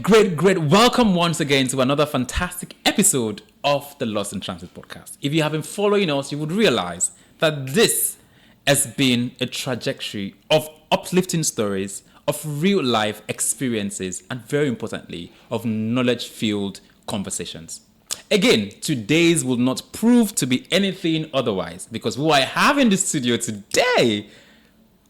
Great. Welcome once again to another fantastic episode of the Lost in Transit podcast. If you have been following us, you would realize that this has been a trajectory of uplifting stories, of real life experiences, and very importantly, of knowledge-filled conversations. Again, today's will not prove to be anything otherwise, because who I have in the studio today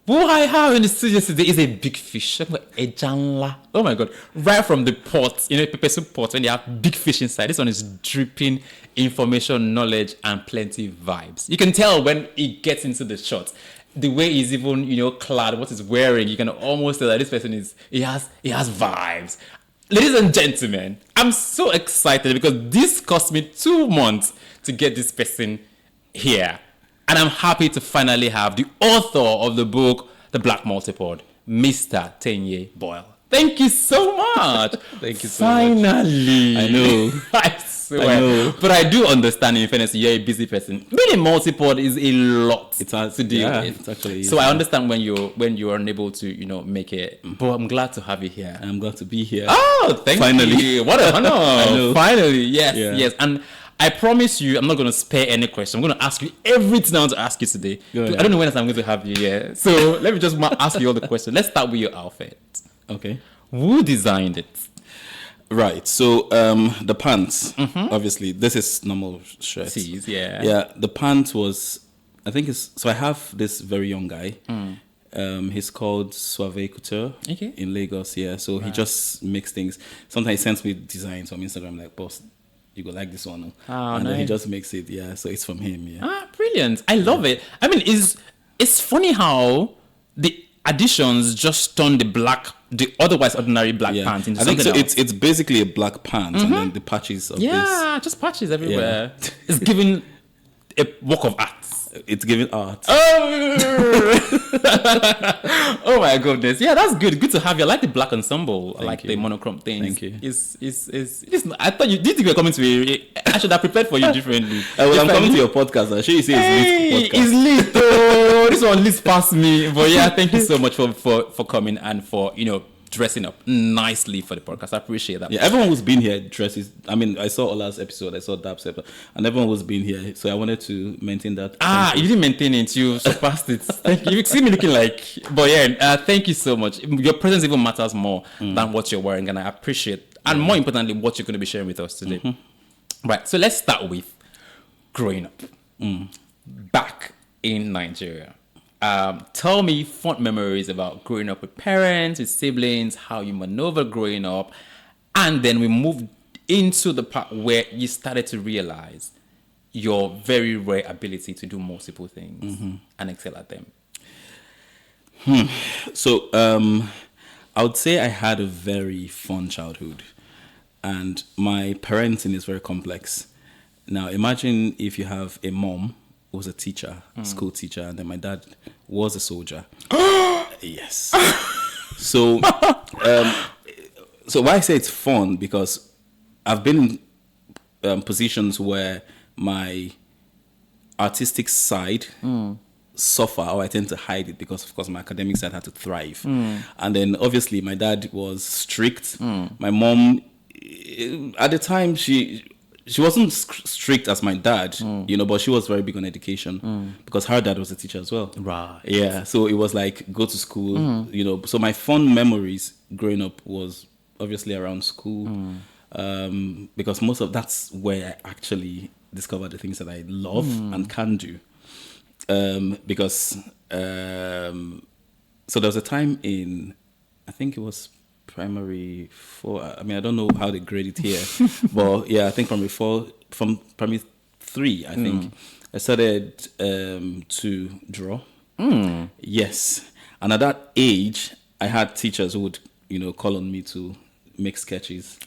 is a big fish. Oh my God. Right from the pot, pepper soup pot, when they have big fish inside. This one is dripping information, knowledge, and plenty vibes. You can tell when it gets into the shot. The way he's even, clad, what he's wearing, you can almost tell that this person he has vibes. Ladies and gentlemen, I'm so excited because this cost me 2 months to get this person here. And I'm happy to finally have the author of the book, The Black Multipod, Mr. Teinye Boyle. Thank you so much. Thank you so much. Finally. I know. I swear. I know. But I do understand, in fairness, you're a busy person. Being a multipod is a lot to deal with. It's actually so I understand when you're unable to, make it. But I'm glad to have you here. I'm glad to be here. Oh, thank you. What a honor. I know. Finally. Yes. And I promise you, I'm not going to spare any question. I'm going to ask you everything I want to ask you today. I don't know when else I'm going to have you here. So let me just ask you all the questions. Let's start with your outfit. Okay. Who designed it? Right. So the pants, obviously, this is normal shirt. Yeah. Yeah. The pants was, I have this very young guy. He's called Suave Couture in Lagos. Yeah. So he just makes things. Sometimes he sends me designs on Instagram like, boss, you go like this one. And then he just makes it. Yeah. So it's from him. Yeah. Brilliant. I love it. I mean, it's funny how the additions just turn the otherwise ordinary black pants into something else. It's basically a black pant and then the patches of this. Yeah, just patches everywhere. Yeah. It's giving a work of art. It's giving art. Oh my goodness. Yeah, that's good. Good to have you. I like the black ensemble. I like the monochrome things. Thank you. I thought did you think you were coming to I should have prepared for you differently. I'm coming to your podcast. I'm sure you say it's lit podcast. It's lit. Oh, this one lit past me. But yeah, thank you so much for coming and for, dressing up nicely for the podcast. I appreciate that. Yeah, everyone who's been here dresses. I mean, I saw Ola's episode, I saw Dab's episode, and everyone who's been here. So I wanted to maintain that. You didn't maintain it. You surpassed it. Thank you. You see me looking like. But yeah, thank you so much. Your presence even matters more than what you're wearing, and I appreciate. And more importantly, what you're going to be sharing with us today. Right. So let's start with growing up back in Nigeria. Tell me fond memories about growing up with parents, with siblings, how you maneuvered growing up, and then we moved into the part where you started to realize your very rare ability to do multiple things and excel at them. So I would say I had a very fun childhood, and my parenting is very complex. Now imagine if you have a mom was a teacher, school teacher, and then my dad was a soldier. Yes. So, so why I say it's fun, because I've been in positions where my artistic side suffer, or I tend to hide it because, of course, my academic side had to thrive. And then, obviously, my dad was strict. My mom, at the time, she wasn't strict as my dad, but she was very big on education because her dad was a teacher as well. Right. Yeah. So it was like, go to school, So my fond memories growing up was obviously around school because that's where I actually discovered the things that I love and can do. Because, so there was a time in, I think it was primary 4. I mean, I don't know how they grade it here, but yeah, I think from primary 3, I think I started to draw. Yes, and at that age, I had teachers who would, call on me to make sketches.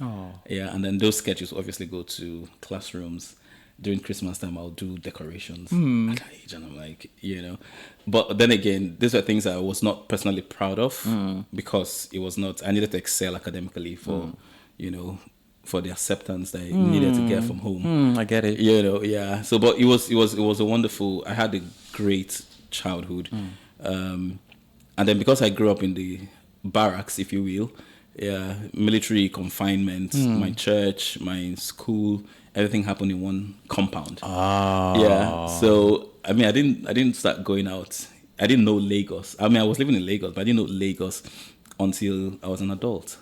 Yeah, and then those sketches obviously go to classrooms. During Christmas time, I'll do decorations at that age, and I'm like, But then again, these are things I was not personally proud of because it was not. I needed to excel academically for, for the acceptance that I needed to get from home. I get it. Yeah. So, but it was a wonderful. I had a great childhood, and then because I grew up in the barracks, if you will, Yeah, military confinement, my church, my school, everything happened in one compound. Yeah. So I mean, I didn't start going out. I didn't know Lagos. I mean, I was living in Lagos, but I didn't know Lagos until I was an adult.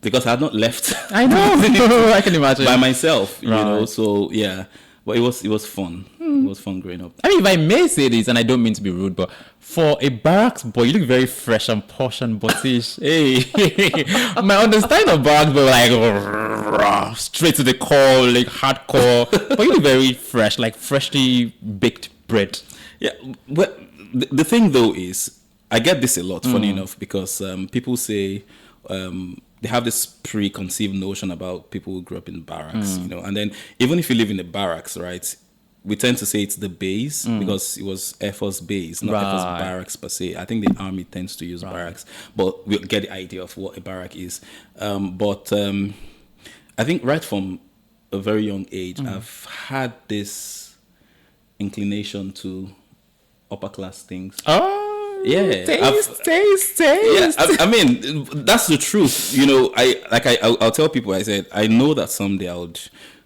Because I had not left. I know. I can imagine. By myself, you Right. know. So yeah, but it was fun. It was fun growing up. I mean, if I may say this, and I don't mean to be rude, but for a barracks boy, you look very fresh and posh and buttish. Hey, my understanding of barracks boy, like straight to the core, like hardcore. But you look very fresh, like freshly baked bread. Yeah, well, the thing though is, I get this a lot, funny enough, because people say they have this preconceived notion about people who grew up in barracks, you know, and then even if you live in the barracks, right, we tend to say it's the base because it was Air Force base, not Air Force Right. barracks per se. I think the army tends to use barracks, but we'll get the idea of what a barrack is. But I think right from a very young age, I've had this inclination to upper class things. Oh, Yeah, taste. Yeah, I mean that's the truth. You know, I'll tell people. I said I know that someday I would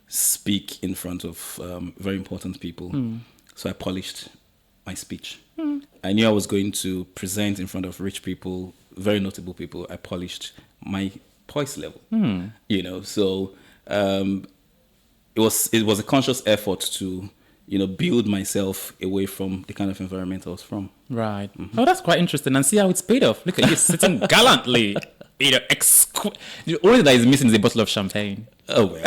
speak in front of very important people. So I polished my speech. I knew I was going to present in front of rich people, very notable people. I polished my poise level. You know, so it was a conscious effort to, you know, build myself away from the kind of environment I was from. Right. Oh, that's quite interesting. And see how it's paid off. Look at you sitting gallantly. You know, the only thing that is missing is a bottle of champagne. Oh well.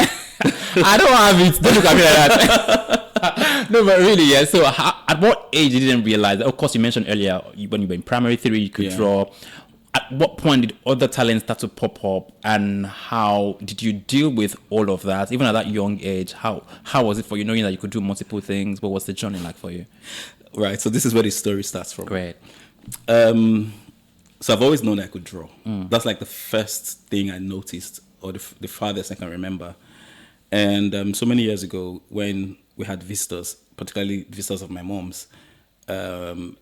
I don't have it. Don't look at me like that. No, but really, yeah. So, at what age you didn't realize? Of course, you mentioned earlier when you were in primary 3, you could draw. At what point did other talents start to pop up, and how did you deal with all of that, even at that young age? How was it for you, knowing that you could do multiple things? What was the journey like for you? Right. So this is where the story starts from. Great. So I've always known I could draw. That's like the first thing I noticed, or the farthest I can remember. And so many years ago, when we had visitors, particularly visitors of my mom's, and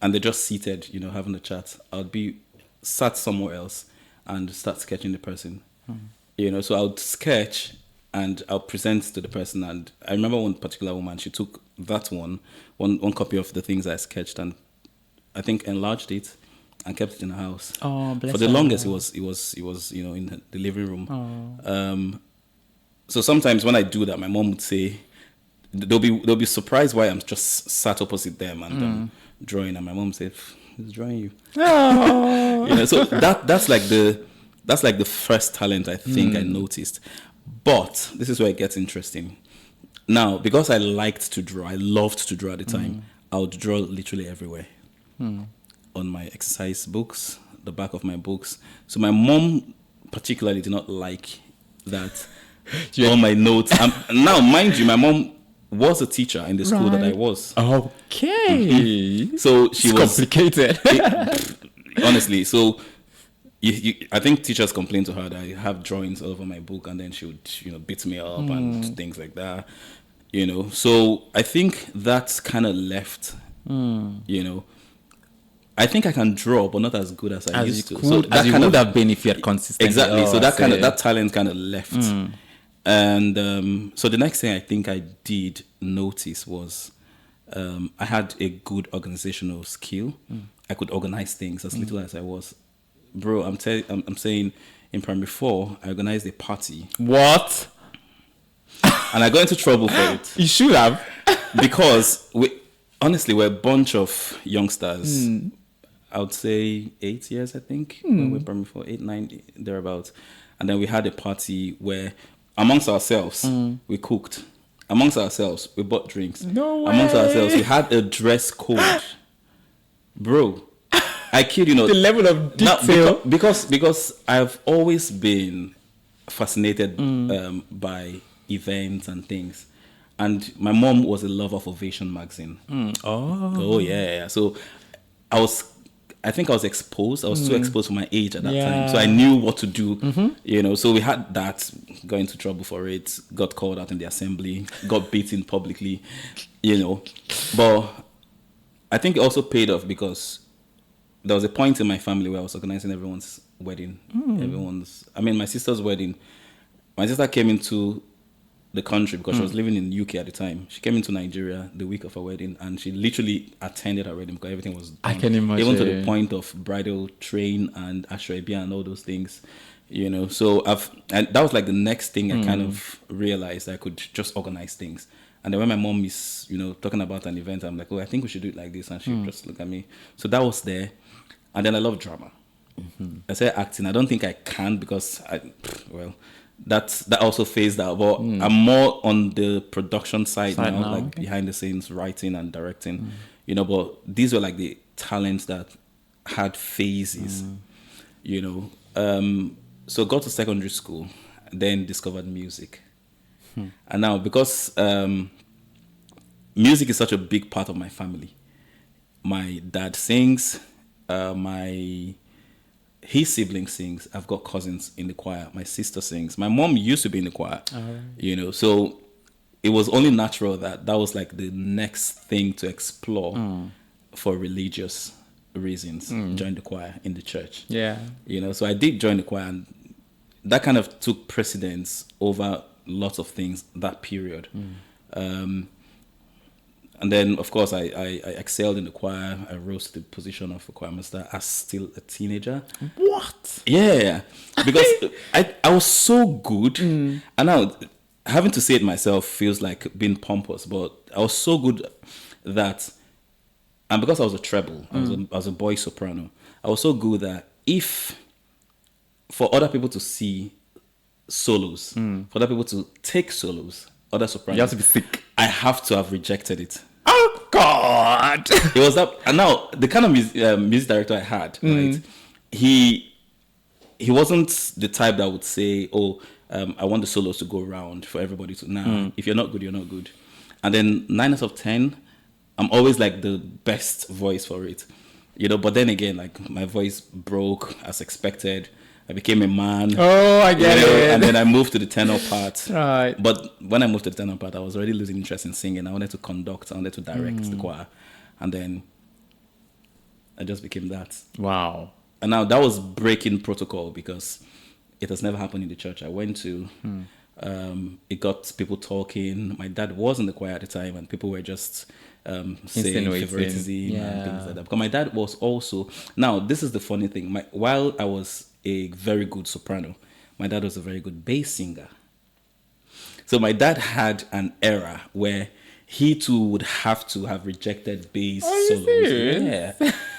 they're just seated, you know, having a chat, I would be sat somewhere else and start sketching the person. You know, so I would sketch and I'll present to the person. And I remember one particular woman, she took that one copy of the things I sketched and I think enlarged it and kept it in her house. Oh, bless For the her. longest, it was you know, in the living room. So sometimes when I do that, my mom would say they'll be surprised why I'm just sat opposite them and drawing, and my mom said, "Who's drawing you?" Oh. You know, so that's like the first talent I think I noticed. But this is where it gets interesting. Now, because I liked to draw, I loved to draw at the time. I would draw literally everywhere. On my exercise books, the back of my books. So my mom particularly did not like that. All my notes. Now, mind you, my mom was a teacher in the school that I was. Okay. So she It's was complicated. honestly. So I think teachers complained to her that I have drawings all over my book, and then she would, you know, beat me up and things like that. You know, so I think that's kind of left. You know, I think I can draw, but not as good as I used to. So as you would have been if you had consistently. Exactly. So that say. that talent kind of left. And so the next thing I think I did notice was I had a good organizational skill. I could organize things as little as I was. Bro, I'm saying in primary 4, I organized a party. What? And I got into trouble for it. You should have. Because we're a bunch of youngsters. I would say 8 years, I think. When we were primary 4, 8, 9, thereabouts. And then we had a party where, amongst ourselves, we cooked. Amongst ourselves, we bought drinks. No way. Amongst ourselves, we had a dress code. Bro, I kid you not. The level of Now, detail. because I've always been fascinated by events and things. And my mom was a lover of Ovation magazine. Oh yeah. So I think I was exposed. I was too exposed for my age at that time. So I knew what to do. You know, so we had that, got into trouble for it, got called out in the assembly, got beaten publicly, you know. But I think it also paid off because there was a point in my family where I was organizing everyone's wedding. My sister's wedding. My sister came into the country because she was living in UK at the time. She came into Nigeria the week of her wedding, and she literally attended her wedding because everything was done. I can imagine. Even to the point of bridal train and ashrabi and all those things. So and that was like the next thing I kind of realized I could just organize things. And then when my mom is, talking about an event, I'm like, oh, I think we should do it like this. And she just look at me. So that was there. And then I love drama. I said acting. I don't think I can because that also phased out. But I'm more on the production side now, like behind the scenes, writing and directing. But these were like the talents that had phases. So got to secondary school, then discovered music. And now because music is such a big part of my family. My dad sings, his sibling sings. I've got cousins in the choir. My sister sings. My mom used to be in the choir. So it was only natural that was like the next thing to explore for religious reasons. Join the choir in the church. Yeah. So I did join the choir, and that kind of took precedence over lots of things that period. And then, of course, I excelled in the choir. I rose to the position of a choir master as still a teenager. What? Yeah, because I was so good. And now, having to say it myself feels like being pompous, but I was so good that, and because I was a treble, I was a boy soprano, I was so good that for other people to see solos, for other people to take solos, other sopranos, You have to be sick. I have to have rejected it. Oh, God. It was that, and now the kind of music director I had, right? He wasn't the type that would say, "Oh, I want the solos to go around for everybody to." Now, if you're not good, you're not good. And then 9 out of 10, I'm always like the best voice for it, But then again, like my voice broke as expected. I became a man. Oh, I get it. And then I moved to the tenor part. Right. But when I moved to the tenor part, I was already losing interest in singing. I wanted to conduct. I wanted to direct the choir. And then I just became that. Wow. And now that was breaking protocol because it has never happened in the church I went to. It got people talking. My dad was in the choir at the time, and people were just saying favoritism and things like that. Because my dad was also... Now, this is the funny thing. While I was a very good soprano, my dad was a very good bass singer. So my dad had an era where he too would have to have rejected bass solos. Yeah.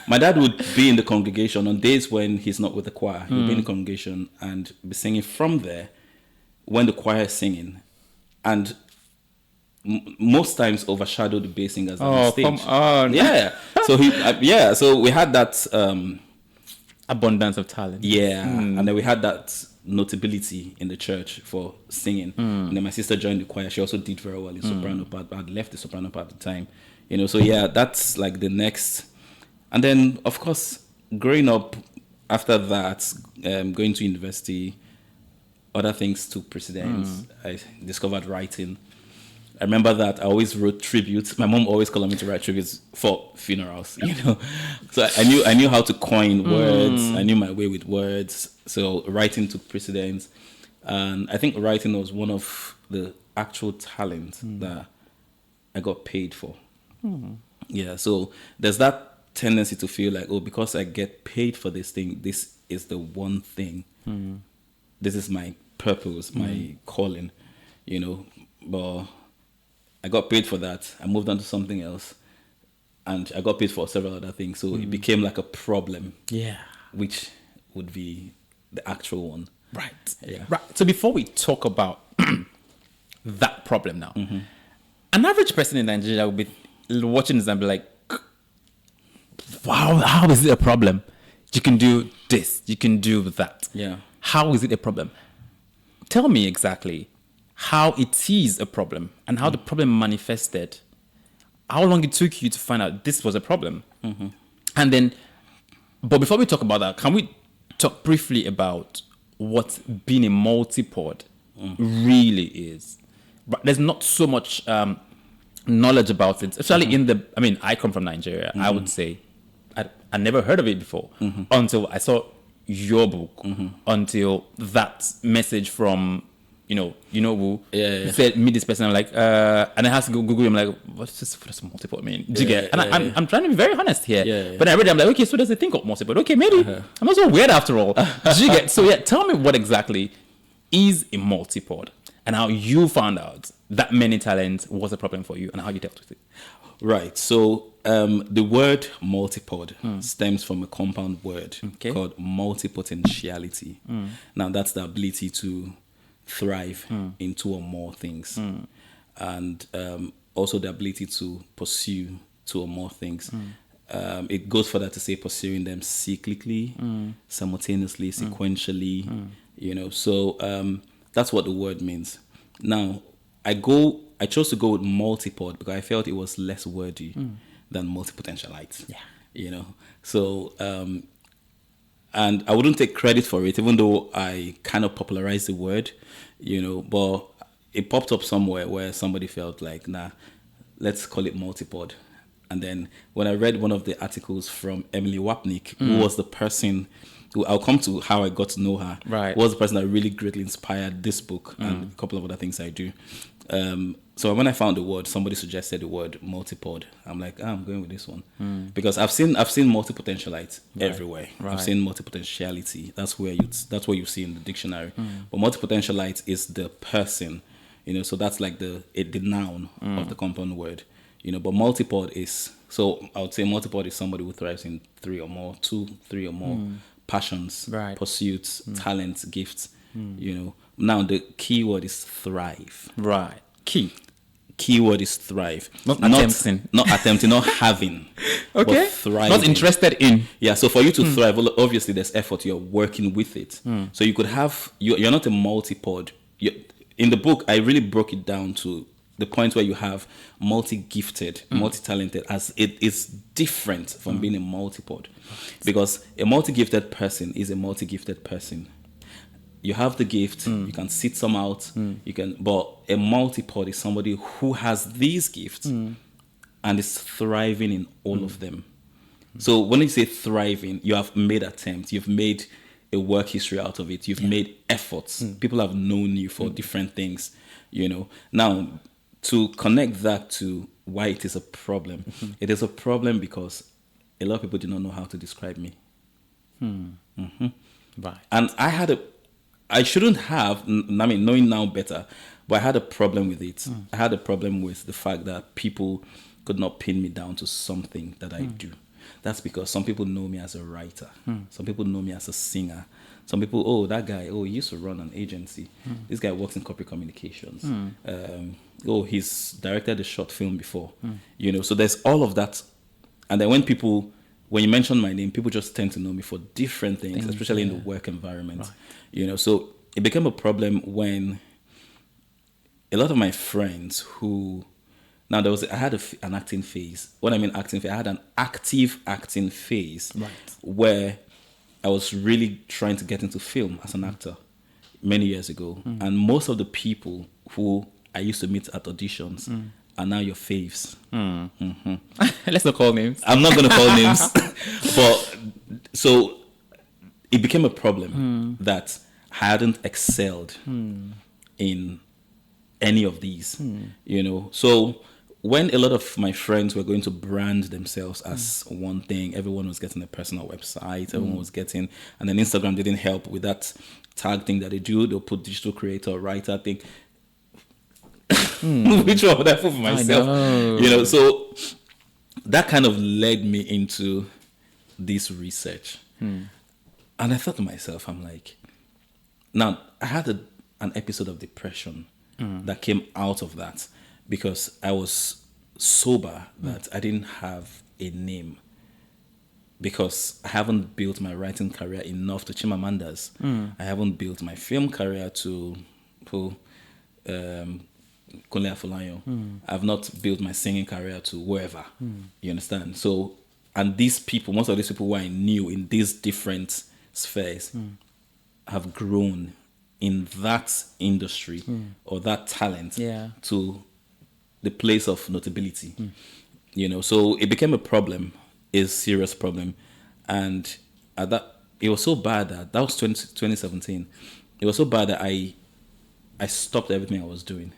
My dad would be in the congregation on days when he's not with the choir. He would be in the congregation and be singing from there when the choir is singing, and most times overshadow the bass singers on the stage. Oh, come on. Yeah. So so we had that abundance of talent. Yeah. And then we had that notability in the church for singing. And then my sister joined the choir. She also did very well in soprano part, but I'd left the soprano part at the time. So yeah, that's like the next. And then, of course, growing up after that, going to university, other things took precedence. I discovered writing. I remember that I always wrote tributes. My mom always called me to write tributes for funerals, So I knew how to coin words. I knew my way with words. So writing took precedence. And I think writing was one of the actual talents that I got paid for. Yeah, so there's that tendency to feel like, oh, because I get paid for this thing, this is the one thing. This is my purpose, my calling, But I got paid for that. I moved on to something else. And I got paid for several other things. So it became like a problem. Yeah. Which would be the actual one. Right. Yeah. Right. So before we talk about that problem now, an average person in Nigeria will be watching this and be like, wow, how is it a problem? You can do this. You can do that. Yeah. How is it a problem? Tell me exactly how it is a problem and how the problem manifested. How long it took you to find out this was a problem. And then, but before we talk about that, can we talk briefly about what being a multipod really is? But there's not so much knowledge about it, especially in I come from Nigeria. I would say, I never heard of it before until I saw your book, until that message from, you know who said, meet this person. I'm like, and I have to go Google him, like, what's this multiple mean? Do you get? And I'm trying to be very honest here. But I read it, I'm like, okay, so does it think of multiple? Okay, maybe I'm not so weird after all. Do you get? So yeah, tell me what exactly is a multipod and how you found out that many talents was a problem for you and how you dealt with it. Right. So the word multipod stems from a compound word called multipotentiality. Now that's the ability to thrive in two or more things, and also the ability to pursue two or more things. It goes further to say pursuing them cyclically, simultaneously, sequentially. So that's what the word means. Now I chose to go with multipod because I felt it was less wordy than multipotentialites. So and I wouldn't take credit for it, even though I kind of popularized the word, but it popped up somewhere where somebody felt like, nah, let's call it multipod. And then when I read one of the articles from Emily Wapnick, who was the person who, I'll come to how I got to know her, was the person that really greatly inspired this book and a couple of other things I do. So when I found the word, somebody suggested the word multipod. I'm like, I'm going with this one because I've seen multipotentialites everywhere. I've seen multipotentiality. That's what you see in the dictionary. But multipotentialite is the person, so that's like the noun of the compound word. But multipod is, so I would say multipod is somebody who thrives in three or more passions, pursuits, talents, gifts. Now the key word is thrive. Right. Keyword is thrive. Not attempting, not having. Okay. But thriving. Not interested in. Yeah. So for you to thrive, well, obviously there's effort. You're working with it. So you could have. You're not a multipod. In the book, I really broke it down to the point where you have multi-gifted, multi-talented, as it is different from being a multipod, because a multi-gifted person is a multi-gifted person. You have the gift, you can sit some out, but a multipod is somebody who has these gifts and is thriving in all of them. So when you say thriving, you have made attempts, you've made a work history out of it, you've made efforts. People have known you for different things, Now, to connect that to why it is a problem, it is a problem because a lot of people do not know how to describe me. Right. And I shouldn't have, knowing now better, but I had a problem with it. I had a problem with the fact that people could not pin me down to something that I do. That's because some people know me as a writer. Some people know me as a singer. Some people, that guy, he used to run an agency. This guy works in corporate communications. He's directed a short film before. So there's all of that. And then when you mention my name, people just tend to know me for different things, especially in the work environment. Right. So it became a problem when a lot of my friends I had an acting phase. What I mean acting phase, I had an active acting phase where I was really trying to get into film as an actor many years ago. And most of the people who I used to meet at auditions are now your faves. Let's not call names. I'm not going to call names. But so it became a problem that I hadn't excelled in any of these, So when a lot of my friends were going to brand themselves as one thing, everyone was getting a personal website, everyone was getting, and then Instagram didn't help with that tag thing that they do. They'll put digital creator, writer thing. Which one would I put for myself? So that kind of led me into this research. And I thought to myself, I'm like, now I had an episode of depression that came out of that because I was sober that I didn't have a name because I haven't built my writing career enough to Chimamanda's. I haven't built my film career to Kunle Afolayan. I've not built my singing career to wherever. You understand? So, and these people, most of these people who I knew in these different spheres have grown in that industry or that talent to the place of notability. So it became a problem, a serious problem. And at that, it was so bad that was 2017. It was so bad that I stopped everything I was doing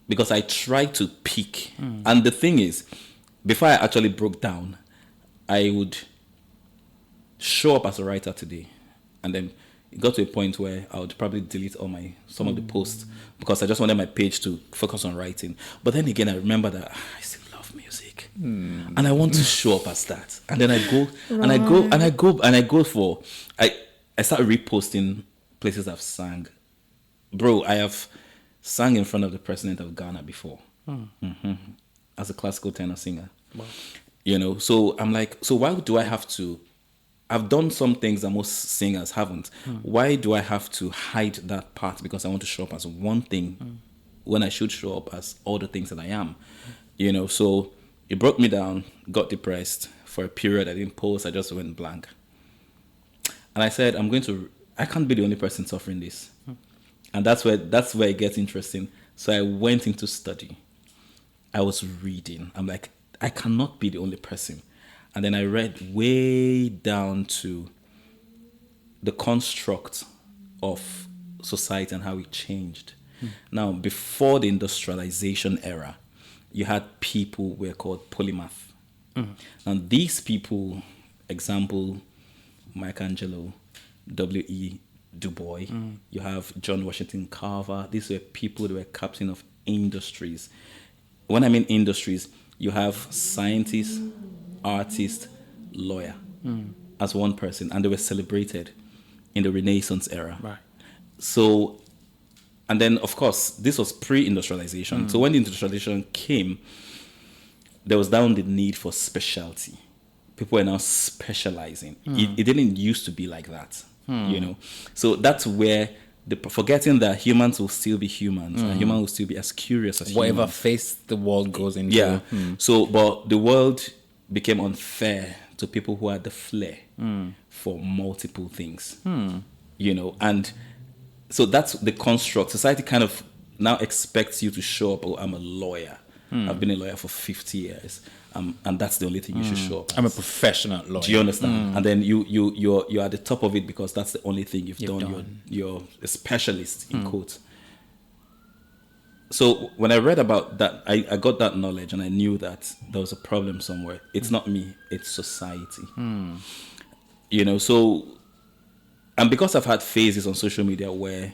because I tried to peak. And the thing is, before I actually broke down, I would show up as a writer today, and then it got to a point where I would probably delete some of the posts because I just wanted my page to focus on writing. But then again, I remember that I still love music, and I want to show up as that. And then I go and I go for I start reposting places I've sang. Bro, I have sang in front of the president of Ghana before, as a classical tenor singer. Wow. You know, so I'm like, so why do I have to? I've done some things that most singers haven't. Why do I have to hide that part because I want to show up as one thing when I should show up as all the things that I am? You know, so it broke me down, got depressed for a period. I didn't post, I just went blank. And I said, I can't be the only person suffering this. And that's where it gets interesting. So I went into study. I was reading. I'm like, I cannot be the only person. And then I read way down to the construct of society and how it changed. Now, before the industrialization era, you had people who were called polymath. And these people, example, Michelangelo, W.E. Du Bois, you have John Washington Carver. These were people that were captain of industries. When I mean industries, you have scientists, artist, lawyer as one person, and they were celebrated in the Renaissance era. Right. So, and then of course this was pre-industrialization. So when the industrialization came, there was down the need for specialty. People were now specializing. It didn't used to be like that, you know. So that's where forgetting that humans will still be humans, and humans will still be as curious as Whatever humans. phase the world goes into. Yeah. So, but the world became unfair to people who had the flair for multiple things, you know. And so that's the construct. Society kind of now expects you to show up. Oh, I'm a lawyer. I've been a lawyer for 50 years, and that's the only thing you should show up as. I'm a professional lawyer. Do you understand? And then you're at the top of it because that's the only thing you've done. You're a specialist in quotes. So when I read about that, I got that knowledge and I knew that there was a problem somewhere. It's not me, it's society. You know, so, and because I've had phases on social media where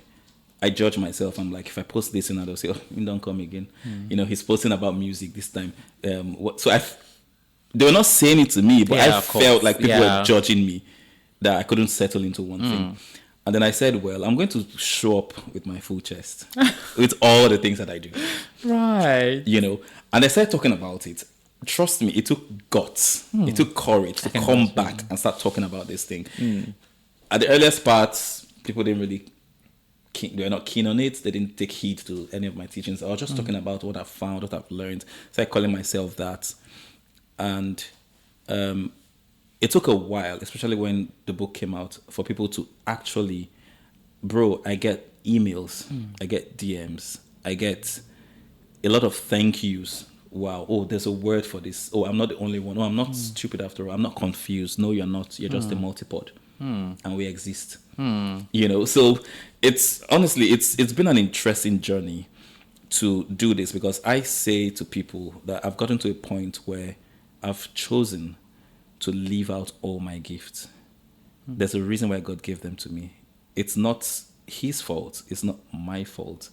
I judge myself, I'm like, if I post this and they'll say, oh, you don't come again. You know, he's posting about music this time. They were not saying it to me, but I felt like people were judging me, that I couldn't settle into one thing. And then I said, well, I'm going to show up with my full chest, with all the things that I do. Right. You know, and I started talking about it. Trust me, it took guts. It took courage to come back and start talking about this thing. At the earliest parts, people didn't really, they were not keen on it. They didn't take heed to any of my teachings. I was just talking about what I've found, what I've learned. So I calling myself that. And it took a while, especially when the book came out, for people to actually, bro, I get emails, I get DMs, I get a lot of thank yous. Wow, oh, there's a word for this. Oh, I'm not the only one. Oh, I'm not stupid after all. I'm not confused. No, you're not. You're just a multipod. And we exist. You know, so it's honestly, it's been an interesting journey to do this, because I say to people that I've gotten to a point where I've chosen to leave out all my gifts. There's a reason why God gave them to me. It's not his fault. It's not my fault.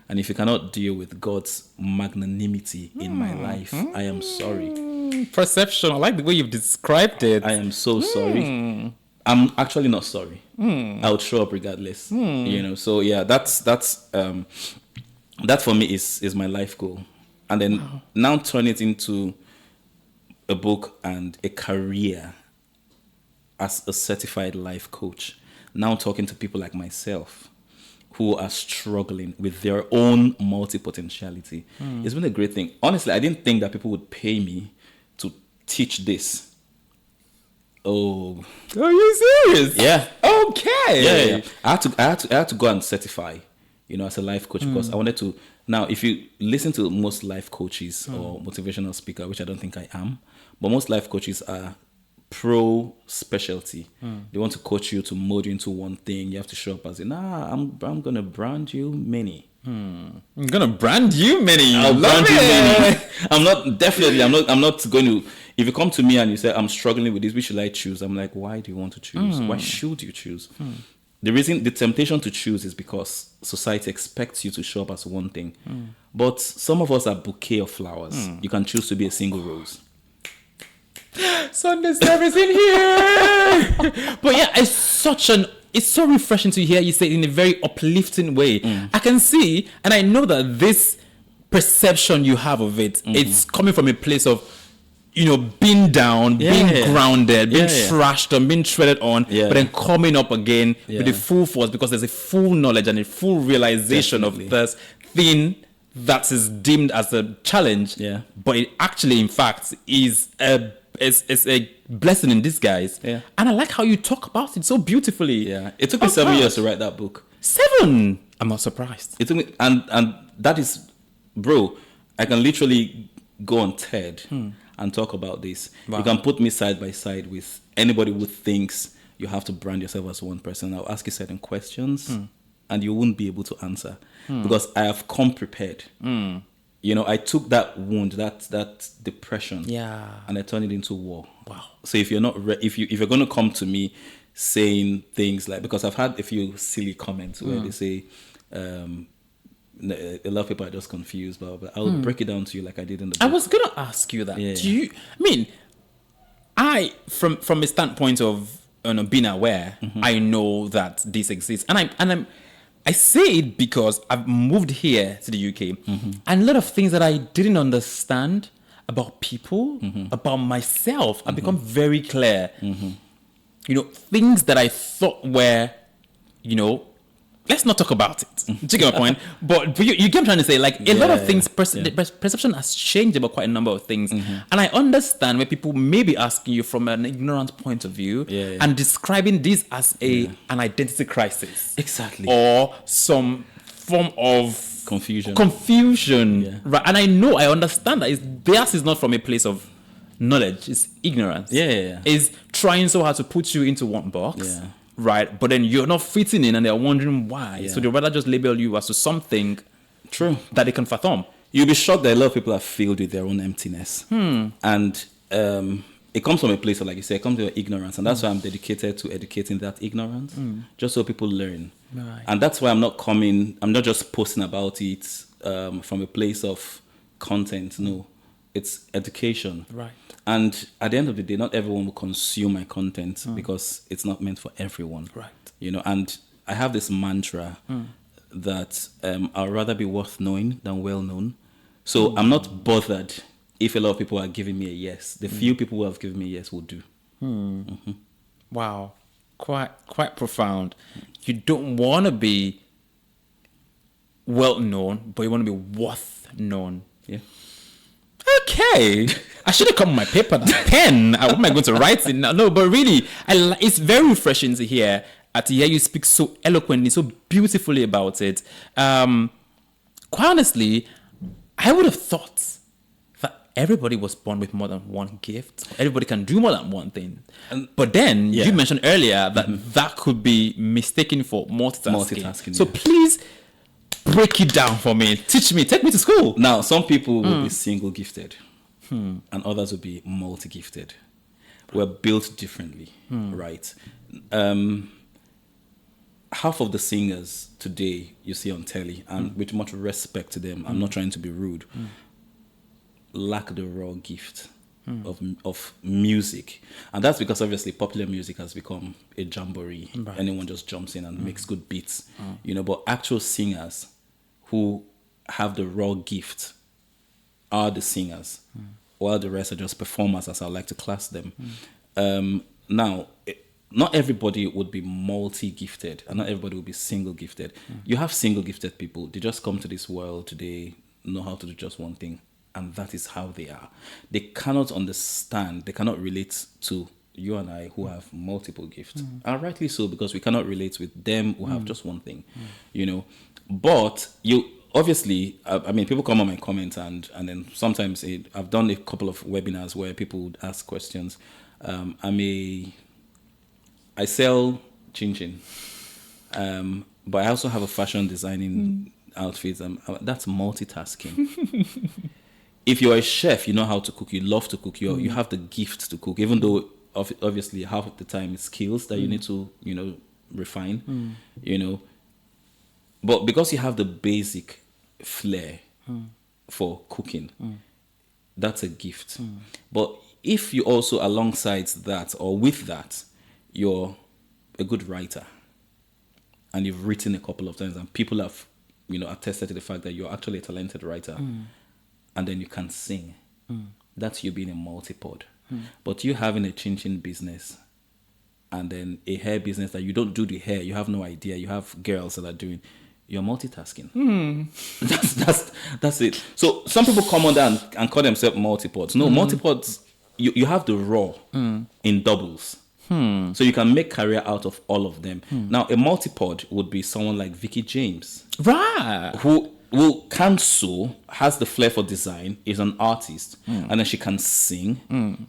And if you cannot deal with God's magnanimity in my life, I am sorry. Perception. I like the way you've described it. I am so sorry. I'm actually not sorry. I would show up regardless. You know, so yeah, that's that for me is my life goal. And then now turn it into a book and a career as a certified life coach. Now talking to people like myself who are struggling with their own multi-potentiality. It's been a great thing. Honestly, I didn't think that people would pay me to teach this. Oh, are you serious? Yeah. Okay. Yeah. I had to go and certify, you know, as a life coach, because I wanted to. Now, if you listen to most life coaches or motivational speaker, which I don't think I am, but most life coaches are pro specialty. They want to coach you to mold you into one thing. You have to show up as I'm gonna brand you many. I'm gonna brand you many. I'll brand you it. many. I'm not going to. If you come to me and you say I'm struggling with this, which should I choose? I'm like, why do you want to choose? Why should you choose? The temptation to choose is because society expects you to show up as one thing. But some of us are bouquet of flowers. You can choose to be a single rose. Sunday service in here. But yeah, it's so refreshing to hear you say it in a very uplifting way. I can see, and I know that this perception you have of it, it's coming from a place of, being down, being grounded, being trashed on, being treaded on, but then coming up again with the full force, because there's a full knowledge and a full realization of this thing that is deemed as a challenge, but it actually, in fact, is a blessing in disguise. And I like how you talk about it so beautifully. It took me 7 years to write that book. 7? I'm not surprised. It took me, and that is, bro, I can literally go on TED and talk about this. You can put me side by side with anybody who thinks you have to brand yourself as one person. I'll ask you certain questions and you won't be able to answer because I have come prepared. I took that wound, that depression, and I turned it into war. Wow! So if you're not, if you're going to come to me saying things like, because I've had a few silly comments where they say, a lot of people are just confused, but I'll break it down to you like I did in the book. I was going to ask you that. Do you? From a standpoint of being aware, I know that this exists, and I say it because I've moved here to the UK, and a lot of things that I didn't understand about people, about myself, have become very clear. Things that I thought were, let's not talk about it. Do you get my point? But you get what I'm trying to say. Like, a lot of things, perception has changed about quite a number of things. And I understand where people may be asking you from an ignorant point of view and describing this as an identity crisis. Exactly. Or some form of confusion. Right? And I understand that theirs is not from a place of knowledge. It's ignorance. It's trying so hard to put you into one box. Right, but then you're not fitting in and they're wondering why. So they'd rather just label you as to something that they can fathom. You'll be shocked that a lot of people are filled with their own emptiness. And it comes from a place of, like you said, it comes from ignorance. And that's why I'm dedicated to educating that ignorance, just so people learn. Right. And that's why I'm not just posting about it from a place of content. No, it's education. Right. And at the end of the day, not everyone will consume my content because it's not meant for everyone. Right. And I have this mantra that I'd rather be worth knowing than well known. So I'm not bothered if a lot of people are giving me a yes. The few people who have given me a yes will do. Wow. Quite profound. You don't want to be well known, but you want to be worth known. Yeah. Okay. I should have come with my paper and pen. What am I going to write it now? No, but really, it's very refreshing to hear you speak so eloquently, so beautifully about it. Quite honestly, I would have thought that everybody was born with more than one gift. Everybody can do more than one thing. But then you mentioned earlier that that could be mistaken for multitasking. So please break it down for me. Teach me. Take me to school. Now, some people will be single gifted. And others will be multi-gifted. We're built differently, right? Half of the singers today you see on telly, and with much respect to them, I'm not trying to be rude, lack the raw gift of music. And that's because obviously popular music has become a jamboree. Right. Anyone just jumps in and makes good beats, but actual singers who have the raw gift are the singers, while the rest are just performers, as I like to class them. Now, not everybody would be multi-gifted, and not everybody will be single-gifted. You have single-gifted people. They just come to this world today, know how to do just one thing, and that is how they are. They cannot understand, they cannot relate to you and I who have multiple gifts. And rightly so, because we cannot relate with them who have just one thing, But obviously, people come on my comments and then sometimes I've done a couple of webinars where people would ask questions I sell chin, but I also have a fashion designing outfits. That's multitasking. If you're a chef, you know how to cook. You love to cook. You have the gift to cook, even though obviously half of the time it's skills that you need to refine. But because you have the basic flair for cooking, that's a gift. But if you also alongside that or with that, you're a good writer and you've written a couple of times and people have attested to the fact that you're actually a talented writer, and then you can sing, that's you being a multipod. But you having a chin business and then a hair business that you don't do the hair, you have no idea, you have girls that are doing, you're multitasking. That's it. So some people come on there and call themselves multipods. No, multipods, you have the raw in doubles. So you can make career out of all of them. Now, a multipod would be someone like Vicky James. Right. Who can sew, has the flair for design, is an artist, and then she can sing.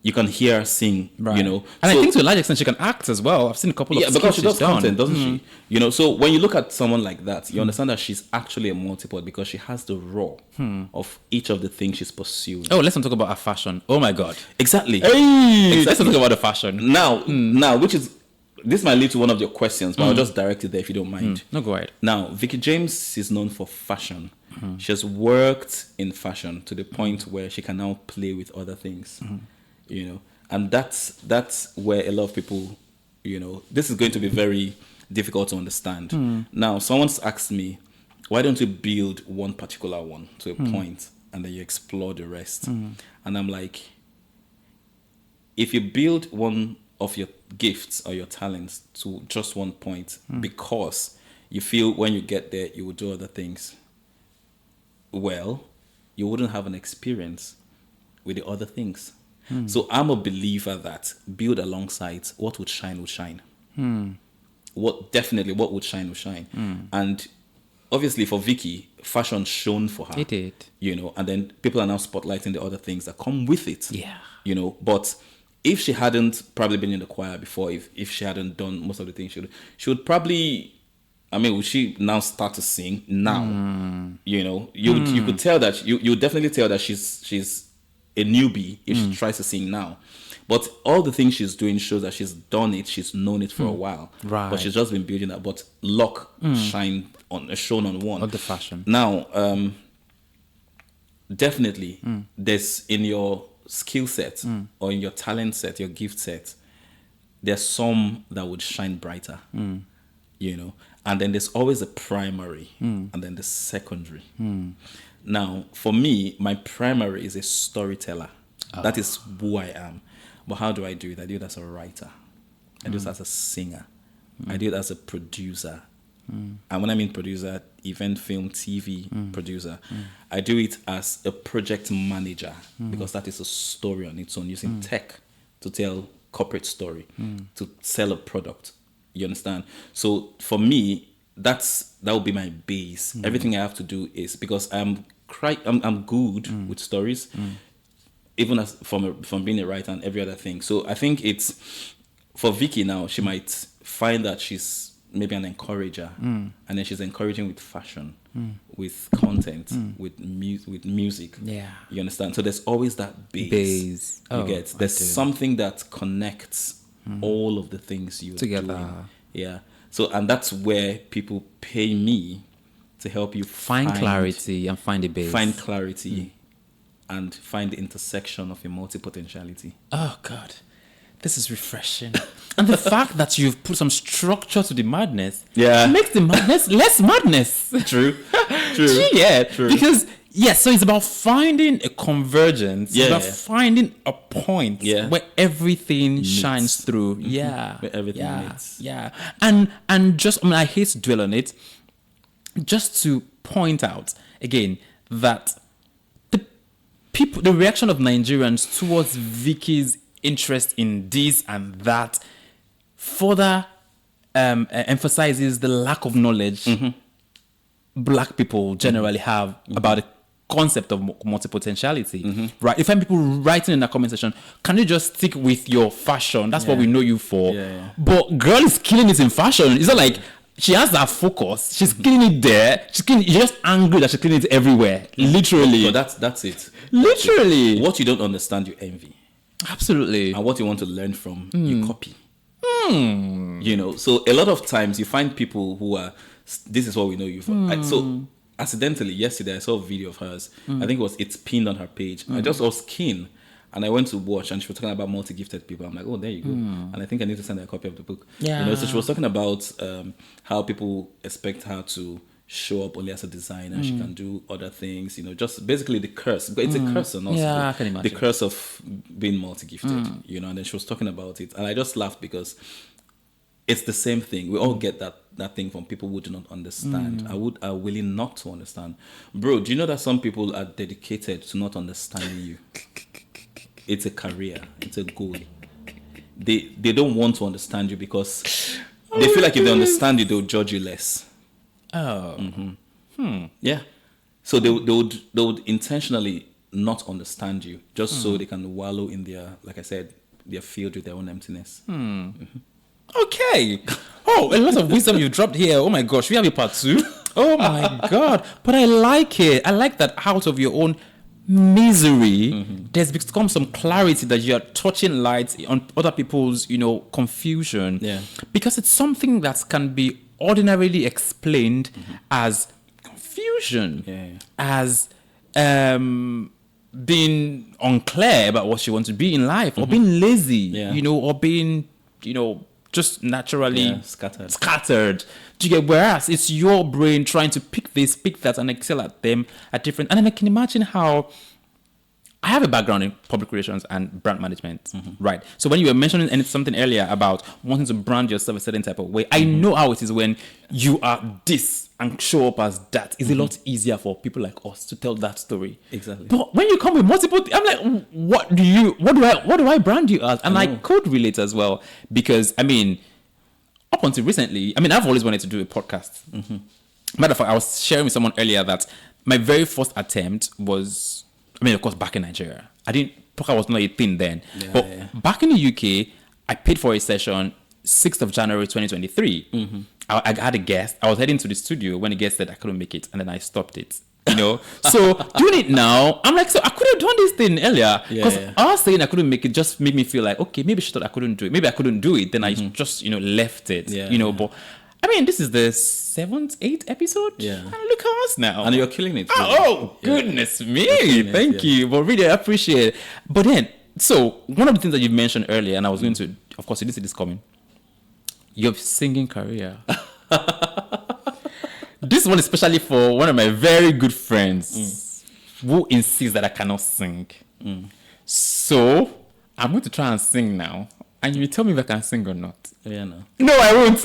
You can hear her sing, right. And I think to a large extent she can act as well. I've seen a couple of because she does done. Content, doesn't she? So when you look at someone like that, you understand that she's actually a multipod because she has the raw of each of the things she's pursuing. Oh, let's not talk about her fashion. Oh my God. Exactly. Hey, let's not talk about the fashion. Now, this might lead to one of your questions, but I'll just direct it there if you don't mind. No, go ahead. Now, Vicky James is known for fashion. She has worked in fashion to the point where she can now play with other things. And that's where a lot of people, this is going to be very difficult to understand. Now, someone's asked me, why don't you build one particular one to a point and then you explore the rest? And I'm like, if you build one of your gifts or your talents to just one point because you feel when you get there you will do other things, well, you wouldn't have an experience with the other things. So I'm a believer that build alongside what would shine will shine. What would shine will shine. And obviously for Vicky, fashion shone for her. It did. And then people are now spotlighting the other things that come with it. Yeah. But if she hadn't probably been in the choir before, if she hadn't done most of the things she would probably, would she now start to sing now? You could tell that, you definitely tell that she's a newbie if she tries to sing now. But all the things she's doing shows that she's done it, she's known it for a while. Right. But she's just been building that. But luck shone on one. Of the fashion. Now, definitely, there's in your skill set or in your talent set, your gift set, there's some that would shine brighter, and then there's always a primary and then the secondary. Now, for me, my primary is a storyteller. That is who I am. But how do I do it? I do it as a writer. I do it as a singer. I do it as a producer. And when I mean producer, event, film, TV producer, I do it as a project manager because that is a story on its own, using tech to tell corporate story, to sell a product. You understand? So for me, that would be my base. Everything I have to do is, because I'm good with stories, even as from being a writer and every other thing. So I think it's for Vicky now. She might find that she's maybe an encourager, and then she's encouraging with fashion, with content, with music. Yeah, you understand. So there's always that base. You get there's something that connects all of the things you together. Doing. Yeah. So and that's where people pay me to help you find clarity and find a base. Find clarity and find the intersection of your multipotentiality. Oh God, this is refreshing. And the fact that you've put some structure to the madness, makes the madness less madness. True. True. Because so it's about finding a convergence. It's about finding a point where everything shines through. Yeah. Where everything meets. Yeah. And just, I hate to dwell on it, just to point out again that the reaction of Nigerians towards Vicky's interest in this and that further emphasizes the lack of knowledge Black people generally have about the concept of multipotentiality, right? If I'm people writing in the comment section, can you just stick with your fashion? That's what we know you for. But girl is killing it in fashion. It's not like she has that focus. She's killing it there. You're just angry that she's killing it everywhere. Literally. So that's it. Literally. What you don't understand, you envy. Absolutely. And what you want to learn from, you copy. You know, so a lot of times you find people who are, this is what we know you for. So accidentally, yesterday I saw a video of hers. I think it's pinned on her page. I just was keen. And I went to watch, and she was talking about multi-gifted people. I'm like, oh, there you go. And I think I need to send her a copy of the book. Yeah. You know, so she was talking about how people expect her to show up only as a designer. She can do other things. You know, just basically the curse. But it's a curse on us. Yeah, I can imagine. The curse of being multi-gifted. You know, and then she was talking about it, and I just laughed because it's the same thing. We all get that thing from people who do not understand. Are willing not to understand. Bro, do you know that some people are dedicated to not understanding you? It's a career. It's a goal. They don't want to understand you because they feel like if they understand you, they'll judge you less. Oh. Yeah. So they would intentionally not understand you just so they can wallow in their, like I said, they're filled with their own emptiness. Okay. Oh, a lot of wisdom you dropped here. Oh my gosh, we have a part 2. Oh my God. But I like it. I like that out of your own misery, there's become some clarity that you are touching light on other people's, confusion. Yeah. Because it's something that can be ordinarily explained as confusion, as being unclear about what you want to be in life, or being lazy, or being, just naturally scattered. Do you get? Whereas it's your brain trying to pick this, pick that, and excel at them at different. And then I can imagine how I have a background in public relations and brand management, right? So when you were mentioning something earlier about wanting to brand yourself a certain type of way, I know how it is when you are this and show up as that. It's a lot easier for people like us to tell that story. Exactly. But when you come with multiple, I'm like, what do I brand you as? And I could relate as well because up until recently, I've always wanted to do a podcast. Matter of fact, I was sharing with someone earlier that my very first attempt was, of course, back in Nigeria. Podcast was not a thing then. Back in the UK, I paid for a session 6th of January 2023. I had a guest. I was heading to the studio when the guest said I couldn't make it, and then I stopped it. So doing it now, I'm like, so I could have done this thing earlier because us saying I couldn't make it just made me feel like, okay, maybe she thought I couldn't do it. Maybe I couldn't do it. Then I just left it. But this is the 7th, 8th episode. And look at us now, and you're killing it. Goodness me, thank you. But really, I appreciate it. But then, so one of the things that you mentioned earlier, and I was going to, of course, you did see this coming. Your singing career. This one especially for one of my very good friends who insists that I cannot sing. So I'm going to try and sing now, and you tell me if I can sing or not. No, I won't.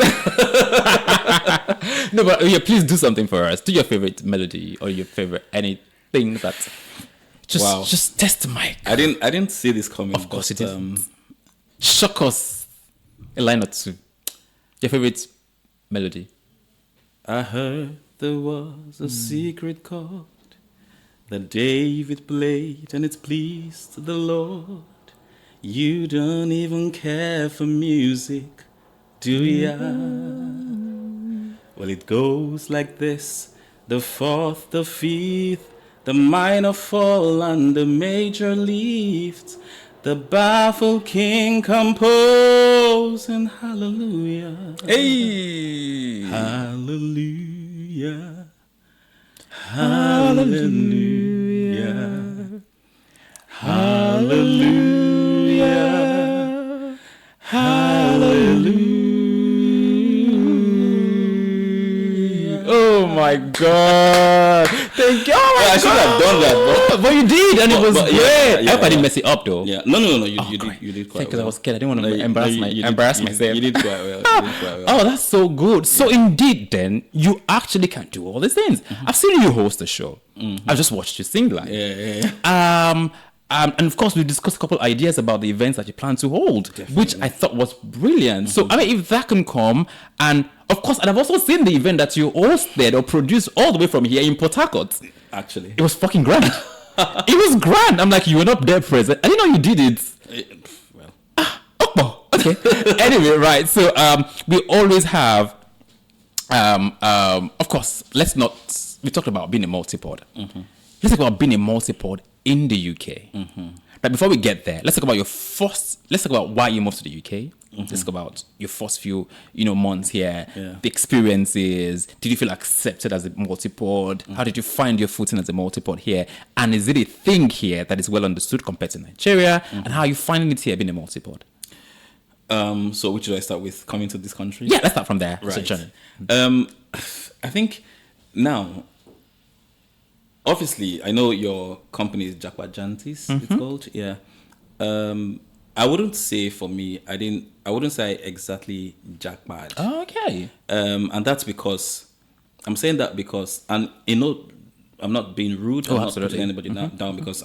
No, but please do something for us. Do your favorite melody or your favorite anything that just test the mic. I didn't see this coming. Of course it is. Shock us a line or two. Your favorite melody. I heard there was a secret chord that David played and it pleased the Lord. You don't even care for music, do ya? Well, it goes like this: the fourth, the fifth, the minor fall and the major lift. The baffled king composing hallelujah. Hey! Hallelujah. Hallelujah. Hallelujah. Hallelujah. Oh my God. Thank you. Oh my God. I should have done that, but you did, and it was great. I hope I didn't mess it up though. Yeah. No. You did quite well. Because I was scared. I didn't want to embarrass myself. You did quite well. Oh, that's so good. So indeed, then you actually can do all these things. I've seen you host a show. I've just watched you sing live. And of course, we discussed a couple of ideas about the events that you plan to hold, which I thought was brilliant. So, if that can come, and Of course, and I've also seen the event that you hosted or produced all the way from here in Port Harcourt. Actually, It was fucking grand. It was grand. I'm like, you were not there present. I didn't know you did it. well, Oh, okay. Anyway, right. So we always have, of course, we talked about being a multipod. Let's talk about being a multipod in the UK. But before we get there, let's talk about why you moved to the UK. Let's talk about your first few, months here, the experiences. Did you feel accepted as a multipod? How did you find your footing as a multipod here? And is it a thing here that is well understood compared to Nigeria? And how are you finding it here being a multipod? So which should I start with? Coming to this country? Yeah, let's start from there. Right. So, I think now, obviously, I know your company is Jackpot Jantis, it's called. Yeah. I wouldn't say for me, I wouldn't say exactly jackpot. Oh, okay. And that's because, I'm saying that because, and I'm not being rude. I'm not putting anybody down because,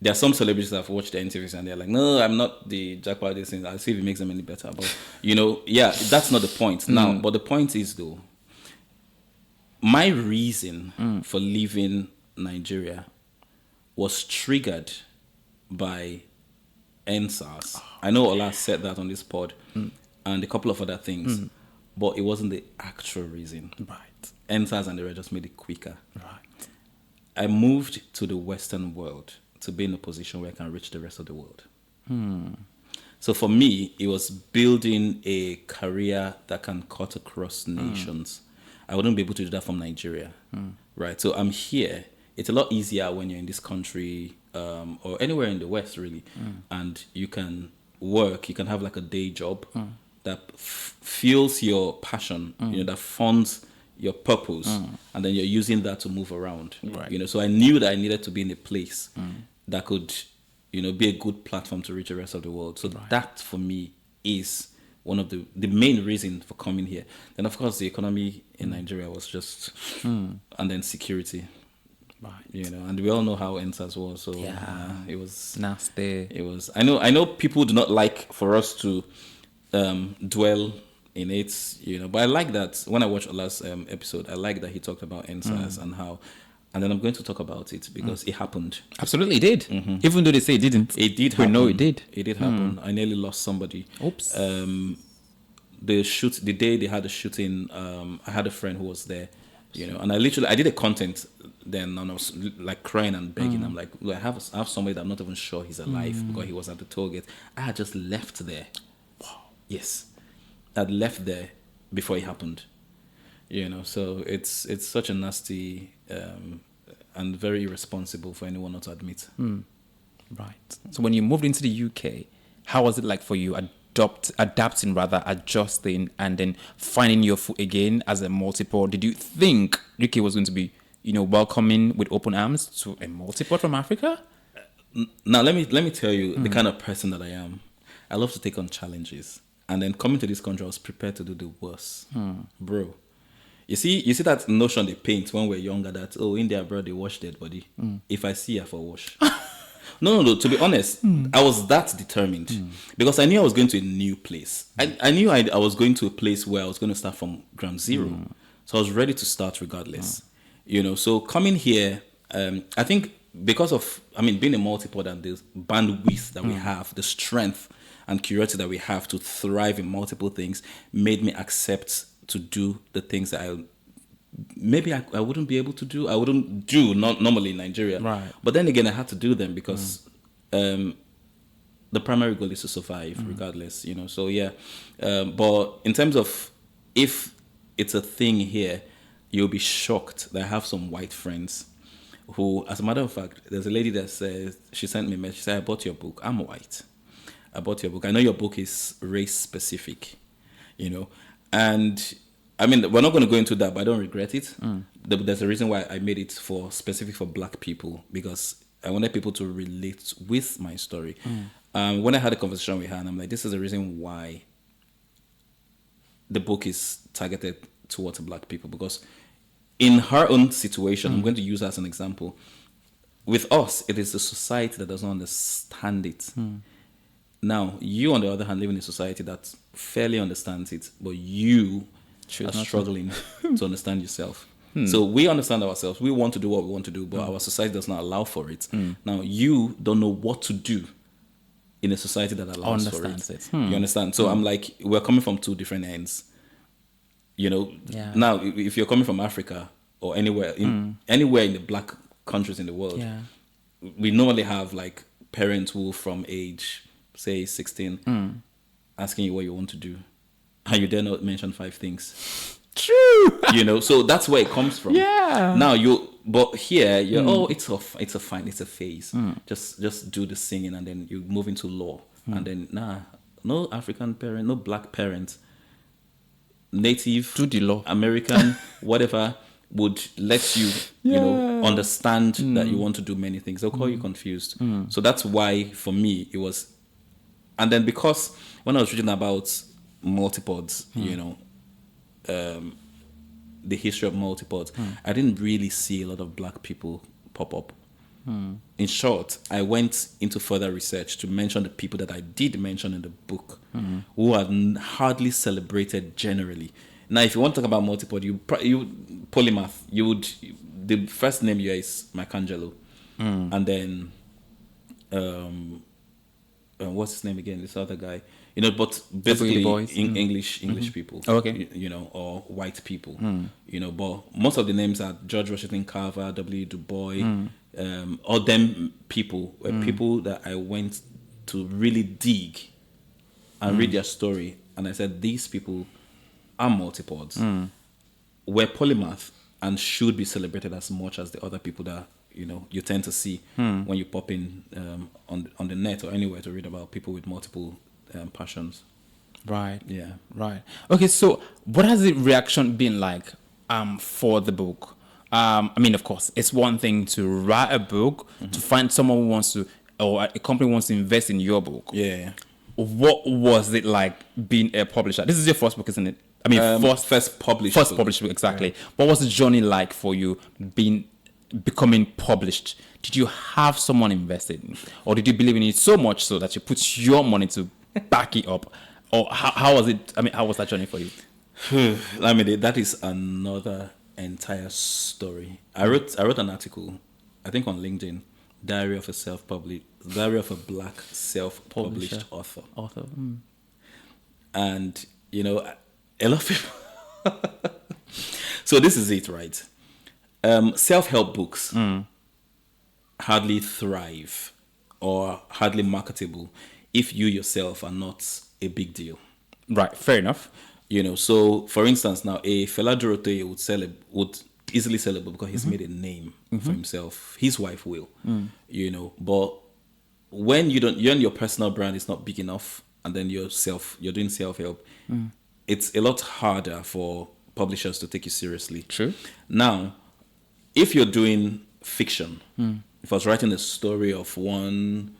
there are some celebrities that have watched the interviews and they're like, no, I'm not the jackpot. This thing. I'll see if it makes them any better. But, that's not the point. Now, but the point is, though, my reason for leaving Nigeria was triggered by NSAS. I know Ola said that on this pod and a couple of other things, but it wasn't the actual reason. Right. NSAS and the rest just made it quicker. Right. I moved to the Western world to be in a position where I can reach the rest of the world. So for me, it was building a career that can cut across nations. I wouldn't be able to do that from Nigeria, right? So I'm here. It's a lot easier when you're in this country or anywhere in the West, really, and you can work. You can have like a day job that fuels your passion, that funds your purpose, and then you're using that to move around. Right. So I knew that I needed to be in a place that could, be a good platform to reach the rest of the world. So that for me is one of the main reason for coming here. Then of course the economy in Nigeria was just, and then security. Right. And we all know how NSAS was. So it was nasty. It was. I know people do not like for us to dwell in it. But I like that when I watched the last episode. I like that he talked about NSAS and how. And then I'm going to talk about it because it happened. Absolutely, it did. Even though they say it didn't. It did happen. We know it did. It did happen. I nearly lost somebody. Oops. The day they had the shooting, I had a friend who was there, and I did a content then, and I was like crying and begging. I'm like, look, I have somebody that I'm not even sure he's alive because he was at the toll gate. I had just left there. Wow. Yes. I'd left there before it happened. So it's such a nasty and very irresponsible for anyone not to admit. Right. So when you moved into the UK, how was it like for you adapting, adjusting, and then finding your foot again as a multipod? Did you think UK was going to be, welcoming with open arms to a multipod from Africa? Now let me tell you the kind of person that I am. I love to take on challenges, and then coming to this country, I was prepared to do the worst, bro. You see that notion they paint when we're younger that India, bro, they wash dead body. If I see, I for wash. No. To be honest, I was that determined because I knew I was going to a new place. I knew I was going to a place where I was going to start from ground zero. So I was ready to start regardless. So coming here, I think because of, being a multipod and the bandwidth that we have, the strength and curiosity that we have to thrive in multiple things made me accept to do the things that I wouldn't be able to do. I wouldn't do not normally in Nigeria. Right. But then again, I had to do them because the primary goal is to survive regardless, So yeah. But in terms of if it's a thing here, you'll be shocked that I have some white friends who, as a matter of fact, there's a lady that says, she sent me a message, she said, I bought your book. I'm white. I bought your book. I know your book is race specific, And we're not going to go into that, but I don't regret it. There's a reason why I made it specific for black people, because I wanted people to relate with my story. When I had a conversation with her, and I'm like, this is the reason why the book is targeted towards black people, because in her own situation, I'm going to use her as an example. With us, it is the society that doesn't understand it. Now, you, on the other hand, live in a society that fairly understands it, but you Choose are not to. struggling to understand yourself. So we understand ourselves. We want to do what we want to do, but our society does not allow for it. Now you don't know what to do in a society that allows for Understands it. it. You understand? So I'm like, we're coming from two different ends. You know, Yeah. now if you're coming from Africa or anywhere anywhere in the black countries in the world, Yeah. we normally have like parents who from age say 16 asking you what you want to do, and you dare not mention 5 things. True. You know, so that's where it comes from. Yeah. Now but here you're it's a phase. Just do the singing, and then you move into law, and then no African parent, no black parent, native, Do the law. American, whatever, would let you understand that you want to do many things. They'll call you confused. So that's why for me it was, and then because when I was reading about multipods, the history of multipods, I didn't really see a lot of black people pop up. In short, I went into further research to mention the people that I did mention in the book who are hardly celebrated generally. Now, if you want to talk about multipod, you polymath, the first name you is Michelangelo, and then what's his name again? This other guy, but basically English people, okay, or white people, but most of the names are George Washington Carver, W. Du Bois, all them people were people that I went to really dig and read their story, and I said these people are multipods, were polymath, and should be celebrated as much as the other people that you tend to see when you pop in on the net or anywhere to read about people with multiple passions. Right. Yeah. Right. Okay. So, what has the reaction been like for the book? I mean, of course, it's one thing to write a book, to find someone who wants to, or a company wants to invest in your book. Yeah. What was it like being a publisher? This is your first book, isn't it? I mean, first published book, exactly. Yeah. What was the journey like for you becoming published? Did you have someone invested in, or did you believe in it so much so that you put your money to back it up? Or how was it? I mean, how was that journey for you? I mean, that is another entire story. I wrote an article, I think on LinkedIn, Diary of a Black self-published author. And a lot of people. So this is it, right? Self-help books hardly thrive or hardly marketable if you yourself are not a big deal. Right, fair enough. So for instance, now a Fela Dorothea would easily sell a book because he's made a name for himself. His wife will, but when your personal brand is not big enough, and then you're doing self-help, it's a lot harder for publishers to take you seriously. True. Now, if you're doing fiction, if I was writing a story of one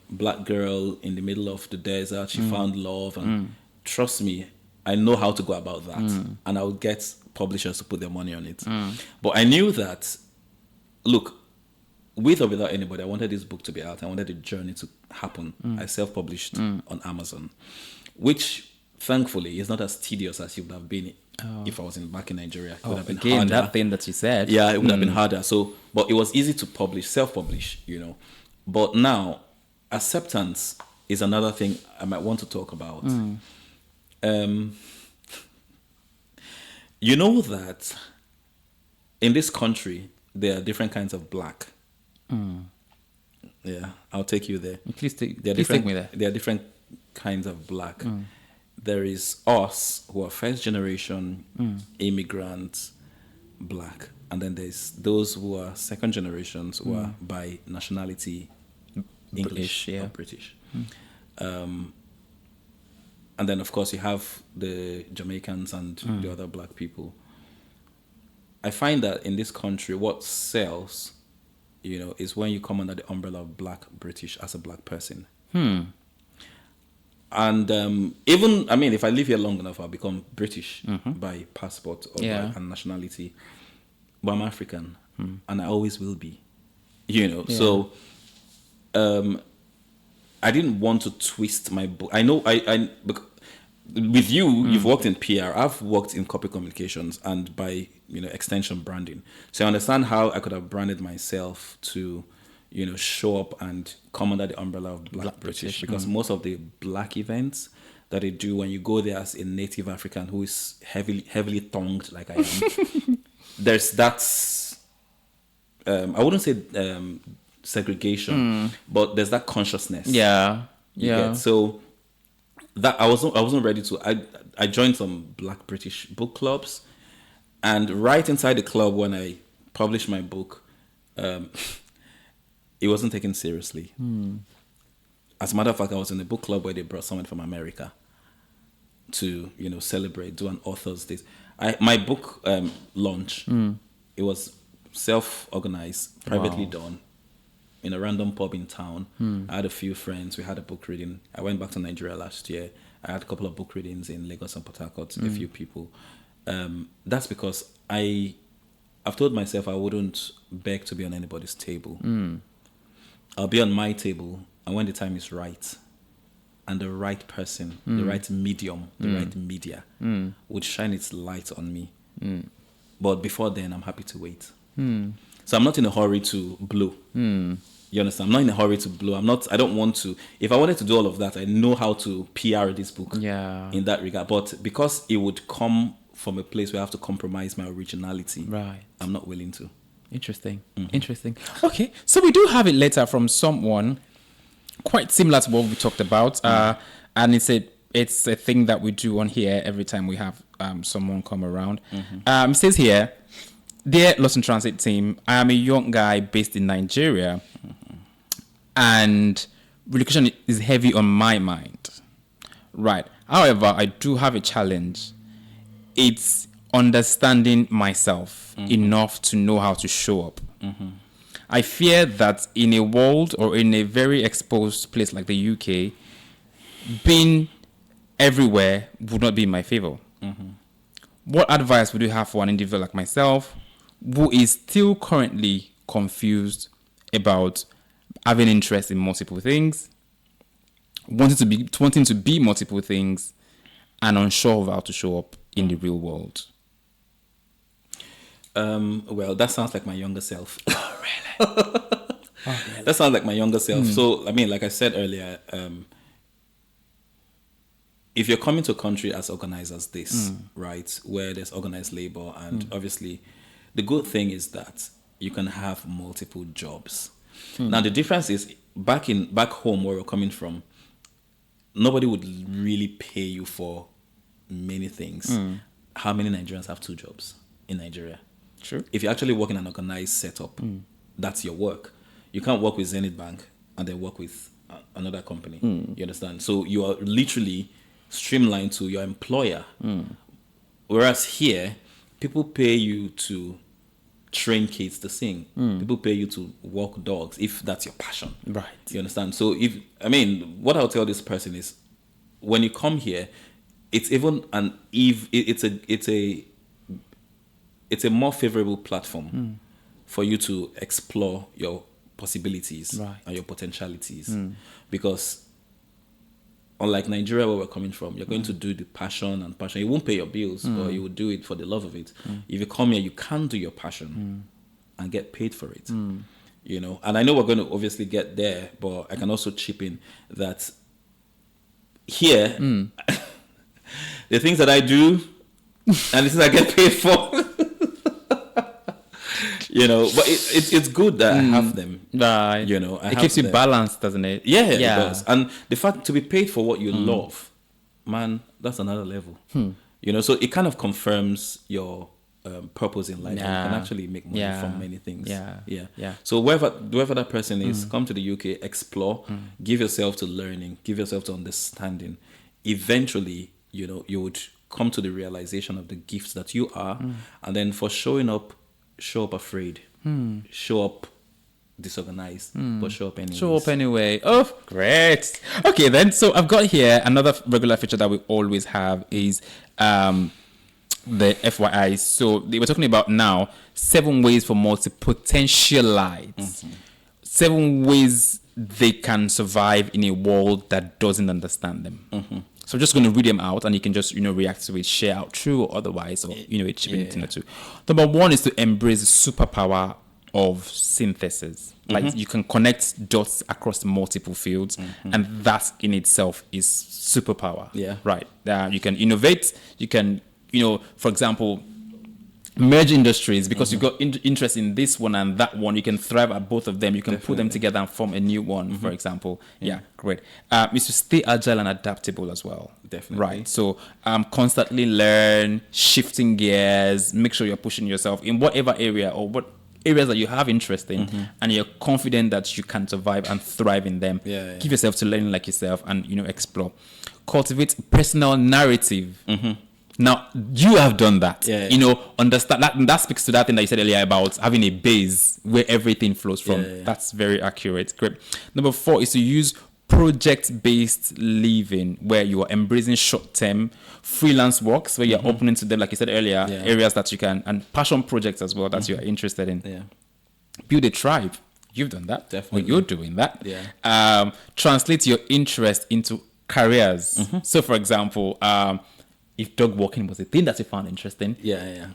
black girl in the middle of the desert, she found love, and trust me, I know how to go about that, and I would get publishers to put their money on it. But I knew that, look, with or without anybody, I wanted this book to be out. I wanted the journey to happen. I self-published on Amazon, which thankfully is not as tedious as it would have been if I was back in Nigeria. It would have been harder. That thing that you said. Yeah, it would have been harder. So, but it was easy to self-publish, But now, acceptance is another thing I might want to talk about. You know that in this country, there are different kinds of black. Yeah, I'll take you there. Please take me there. There are different kinds of black. There is us, who are first generation immigrants, black. And then there's those who are second generations, who are by nationality English or British. And then, of course, you have the Jamaicans and the other black people. I find that in this country, what sells, is when you come under the umbrella of black British as a black person. And even, if I live here long enough, I'll become British by passport or by nationality. But I'm African, and I always will be. So I didn't want to twist my book. I know with you, you've worked in PR. I've worked in corporate communications and by extension branding. So I understand how I could have branded myself to show up and come under the umbrella of Black British, because most of the Black events that they do, when you go there as a native African who is heavily tongued like I am, there's that. I wouldn't say segregation, but there's that consciousness. Yeah. So that I wasn't ready to. I joined some Black British book clubs, and right inside the club when I published my book, it wasn't taken seriously. As a matter of fact, I was in a book club where they brought someone from America to celebrate, do an author's day. My book launch, it was self-organized, privately done, in a random pub in town. I had a few friends. We had a book reading. I went back to Nigeria last year. I had a couple of book readings in Lagos and Port Harcourt, a few people. That's because I've told myself I wouldn't beg to be on anybody's table. I'll be on my table, and when the time is right, and the right person, the right medium, the right media would shine its light on me. But before then, I'm happy to wait. So I'm not in a hurry to blow. You understand? I'm not in a hurry to blow. I don't want to. If I wanted to do all of that, I know how to PR this book in that regard. But because it would come from a place where I have to compromise my originality, Right. I'm not willing to. Interesting. Okay, so we do have a letter from someone quite similar to what we talked about, and it's a thing that we do on here every time we have someone come around. It says here, "Dear Lost in Transit team, I am a young guy based in Nigeria, and relocation is heavy on my mind. Right. However, I do have a challenge. It's understanding myself enough to know how to show up. I fear that in a world or in a very exposed place like the UK, being everywhere would not be in my favor. What advice would you have for an individual like myself who is still currently confused about having interest in multiple things, wanting to be multiple things, and unsure of how to show up in the real world?" Well, that sounds like my younger self. Oh, really? That sounds like my younger self. So, I mean, like I said earlier, if you're coming to a country as organized as this, right, where there's organized labor, and obviously the good thing is that you can have multiple jobs. Now, the difference is back home where we're coming from, nobody would really pay you for many things. How many Nigerians have 2 jobs in Nigeria? True. If you actually work in an organized setup, that's your work. You can't work with Zenith Bank and then work with another company. You understand? So you are literally streamlined to your employer. Whereas here, people pay you to train kids to sing. People pay you to walk dogs if that's your passion. Right. You understand? So what I'll tell this person is, when you come here, it's a more favorable platform for you to explore your possibilities and your potentialities, because unlike Nigeria where we're coming from, you're going to do the passion. You won't pay your bills, but you will do it for the love of it. If you come here, you can do your passion and get paid for it. And I know we're going to obviously get there, but I can also chip in that here, the things that I do and the things I get paid for, but it's good that I have them. Right. It keeps you balanced, doesn't it? Yeah, it does. And the fact to be paid for what you love, man, that's another level. So it kind of confirms your purpose in life. You can actually make money from many things. Yeah. So wherever that person is, come to the UK, explore, give yourself to learning, give yourself to understanding. Eventually, you would come to the realization of the gifts that you are, and then for showing up, show up afraid, show up disorganized, but show up anyway. Show up anyway. Oh, great. Okay, then. So I've got here another regular feature that we always have is the FYI. So they were talking about now 7 ways for multipotentialites. 7 ways they can survive in a world that doesn't understand them. So I'm just going to read them out, and you can just, react to it, share out true or otherwise, or, chip anything or two. Number one is to embrace the superpower of synthesis. Like you can connect dots across multiple fields, and that in itself is superpower. Yeah. Right. You can innovate. You can, for example, merge industries because you've got interest in this one and that one. You can thrive at both of them. You can put them together and form a new one, for example. Yeah, great. Is to stay agile and adaptable as well. Definitely. Right. So constantly learn, shifting gears, make sure you're pushing yourself in whatever area or what areas that you have interest in, and you're confident that you can survive and thrive in them. Give yourself to learning like yourself and, explore. Cultivate personal narrative. Now, you have done that. Understand that. And that speaks to that thing that you said earlier about having a base where everything flows from. That's very accurate. Great. Number 4 is to use project-based living, where you are embracing short-term freelance works, where you're opening to them, like you said earlier, areas that you can, and passion projects as well that you are interested in. Build a tribe. You've done that. Definitely. Well, you're doing that. Translate your interest into careers. So, for example, if dog walking was a thing that you found interesting,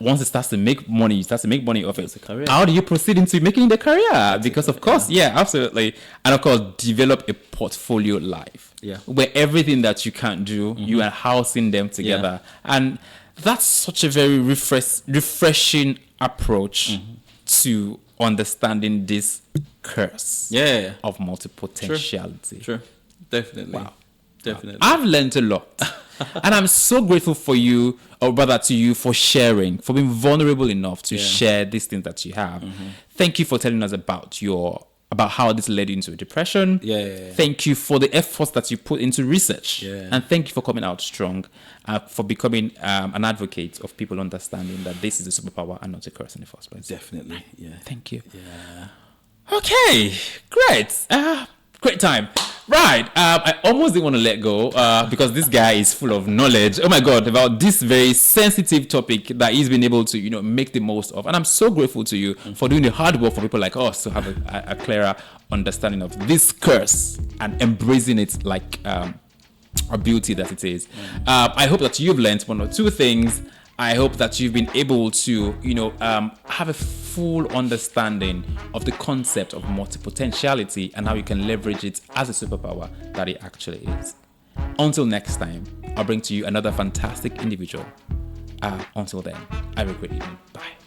once it starts to make money, you start to make money off it. It's a career. How do you proceed into making it a career? Because of course, absolutely. And of course, develop a portfolio life. Where everything that you can't do, you are housing them together. And that's such a very refreshing approach to understanding this curse of multipotentiality. Sure. Definitely. Wow. Definitely. I've learned a lot. And I'm so grateful for you, or rather to you, for sharing, for being vulnerable enough to share these things that you have. Thank you for telling us about how this led you into depression. Thank you for the efforts that you put into research. And thank you for coming out strong, for becoming an advocate of people understanding that this is a superpower and not a curse in the first place. Definitely. Thank you. Yeah. Okay, great. Great time. Right. I almost didn't want to let go because this guy is full of knowledge. Oh my God, about this very sensitive topic that he's been able to, make the most of. And I'm so grateful to you for doing the hard work for people like us to have a clearer understanding of this curse and embracing it like a beauty that it is. I hope that you've learned one or two things. I hope that you've been able to, have a full understanding of the concept of multipotentiality and how you can leverage it as a superpower that it actually is. Until next time, I'll bring to you another fantastic individual. Until then, have a great evening. Bye.